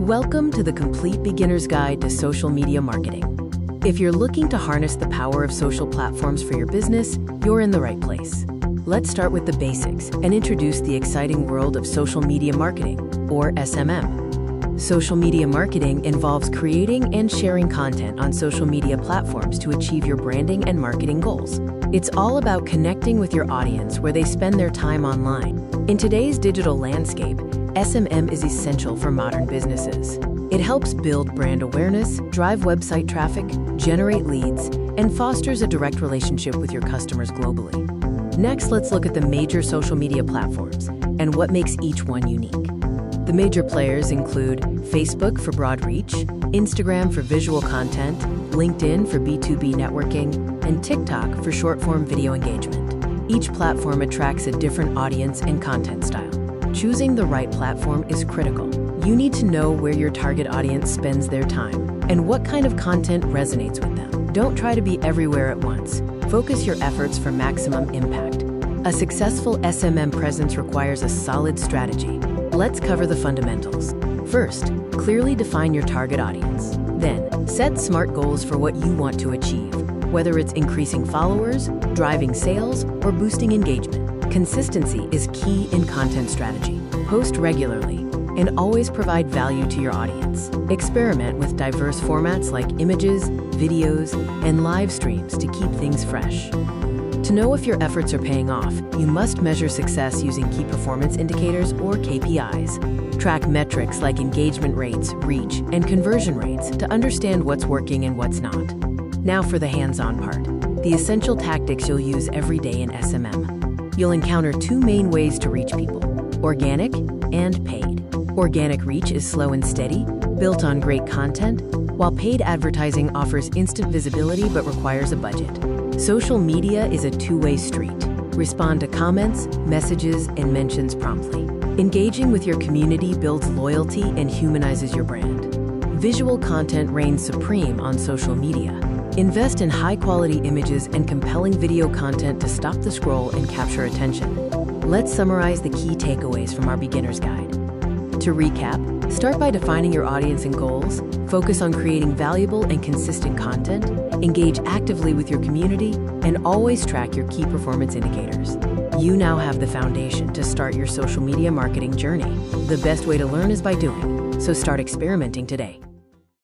Welcome to the Complete Beginner's Guide to Social Media Marketing. If you're looking to harness the power of social platforms for your business, you're in the right place. Let's start with the basics and introduce the exciting world of social media marketing, or SMM. Social media marketing involves creating and sharing content on social media platforms to achieve your branding and marketing goals. It's all about connecting with your audience where they spend their time online. In today's digital landscape, SMM is essential for modern businesses. It helps build brand awareness, drive website traffic, generate leads, and fosters a direct relationship with your customers globally. Next, let's look at the major social media platforms and what makes each one unique. The major players include Facebook for broad reach, Instagram for visual content, LinkedIn for B2B networking, and TikTok for short-form video engagement. Each platform attracts a different audience and content style. Choosing the right platform is critical. You need to know where your target audience spends their time and what kind of content resonates with them. Don't try to be everywhere at once. Focus your efforts for maximum impact. A successful SMM presence requires a solid strategy. Let's cover the fundamentals. First, clearly define your target audience. Then, set SMART goals for what you want to achieve, whether it's increasing followers, driving sales, or boosting engagement. Consistency is key in content strategy. Post regularly and always provide value to your audience. Experiment with diverse formats like images, videos, and live streams to keep things fresh. To know if your efforts are paying off, you must measure success using key performance indicators or KPIs. Track metrics like engagement rates, reach, and conversion rates to understand what's working and what's not. Now for the hands-on part, the essential tactics you'll use every day in SMM. You'll encounter two main ways to reach people: organic and paid. Organic reach is slow and steady, built on great content, while paid advertising offers instant visibility but requires a budget. Social media is a two-way street. Respond to comments, messages, and mentions promptly. Engaging with your community builds loyalty and humanizes your brand. Visual content reigns supreme on social media. Invest in high-quality images and compelling video content to stop the scroll and capture attention. Let's summarize the key takeaways from our beginner's guide. To recap, start by defining your audience and goals, focus on creating valuable and consistent content, engage actively with your community, and always track your key performance indicators. You now have the foundation to start your social media marketing journey. The best way to learn is by doing, so start experimenting today.